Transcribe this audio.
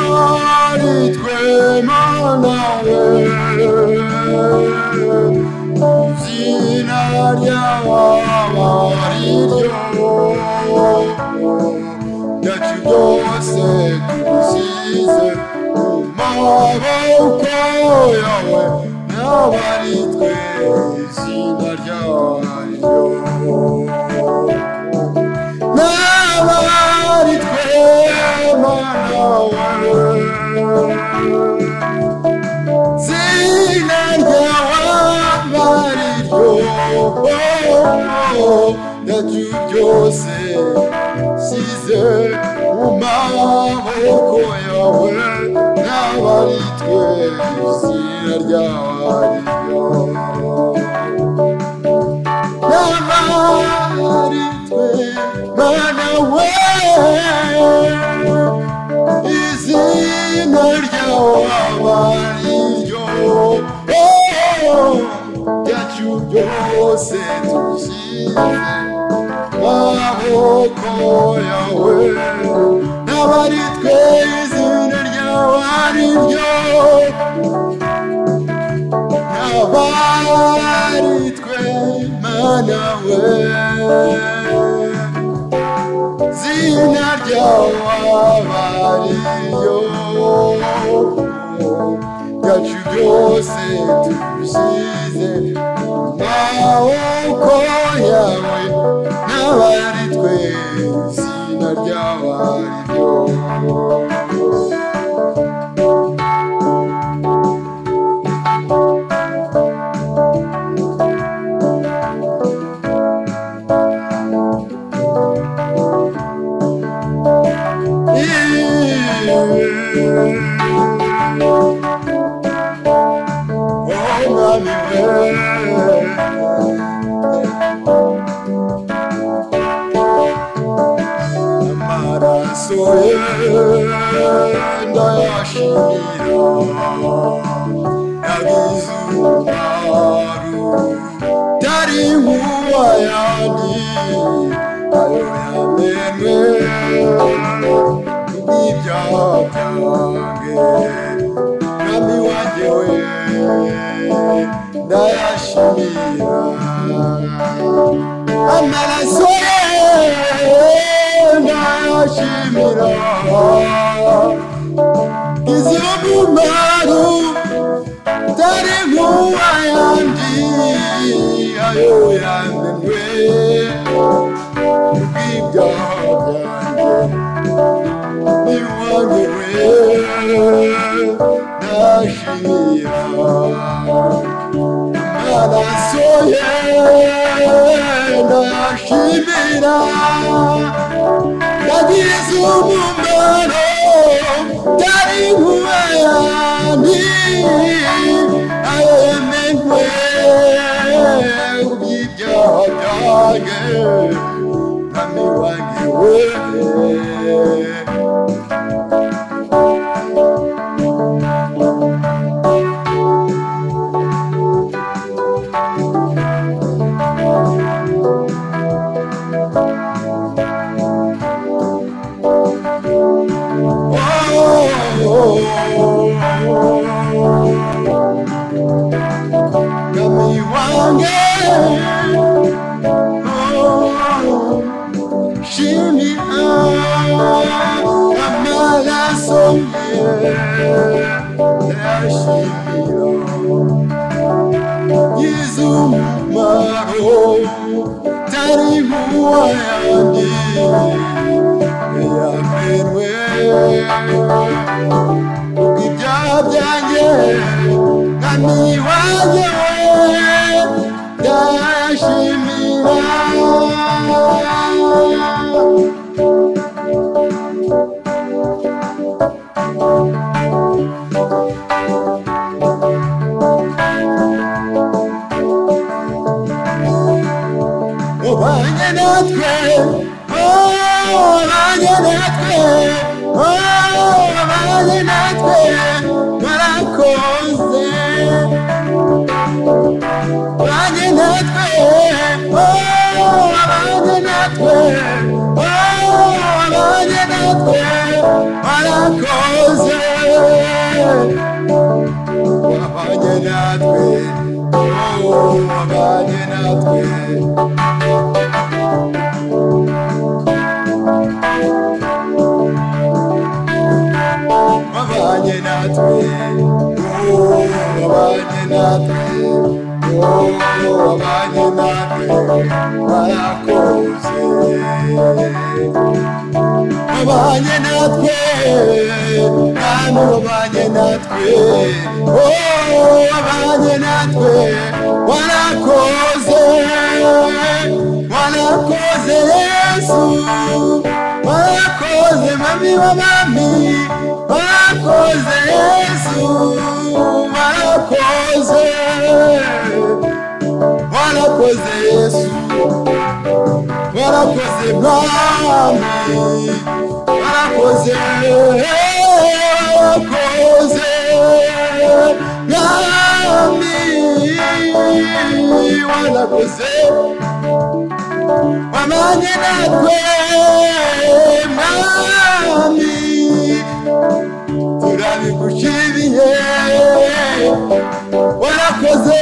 n'abaritwe mana we izina ryawe abariryo ryacu byose tubisize mu maboko yawe n'abaritwe izina ryawe ariryo n'abaritwe mana we izina ryawe abariryo ryacu byose size mu maboko yawe n'abaritwe izina ryawe ariryo n'abaritwe mana we izina ryawe abariryo ryacu byose tubishyize maboko yawe n'abaritwe izina ryawe ariryo n'abaritwe mana we izina ryawe abariryo ryacu byose tubishyize maboko yawe n'abaritwe izina ryawe ariryo amaraso yenda yashimira yagize umumaro utari nk'uw'ayandi ayo yamenwe kubw'ibyaha byanjye mwami wanjye we ndayashimira amaraso ye ndayashimira yagize umumaro utari nk'uw'ayandi ayo yamenwe kubw'ibyaha byanjye mwami wanjye we ndayashimira amaraso ye ndayashimira yagize umumaro utari nk'uw'ayandi ayo yamenwe kubw'ibyaha byanjye mwami wanjye we mwami wanjye shimira amaraso ye ndayashimira yagize umumaro utari nk'uw'ayandi yamenwe kubw'ibyaha byanjye mwami wanjye we ndayashimira ubanye natwe ubanye natwe ubanye natwe warakoze wabanye natwe, wabanye natwe. Wabanye natwe, wabanye natwe, wabanye natwe, warakoze. Wabanye natwe, kandi wabanye natwe, wabanye natwe, warakoze. Warakoze Yesu, warakoze mami wa mami, warakoze Yesu, warakoze. Warakoze Yesu, warakoze mami, warakoze, warakoze mami, warakoze. Wabanye natwe mami, turabigushimiye, warakoze.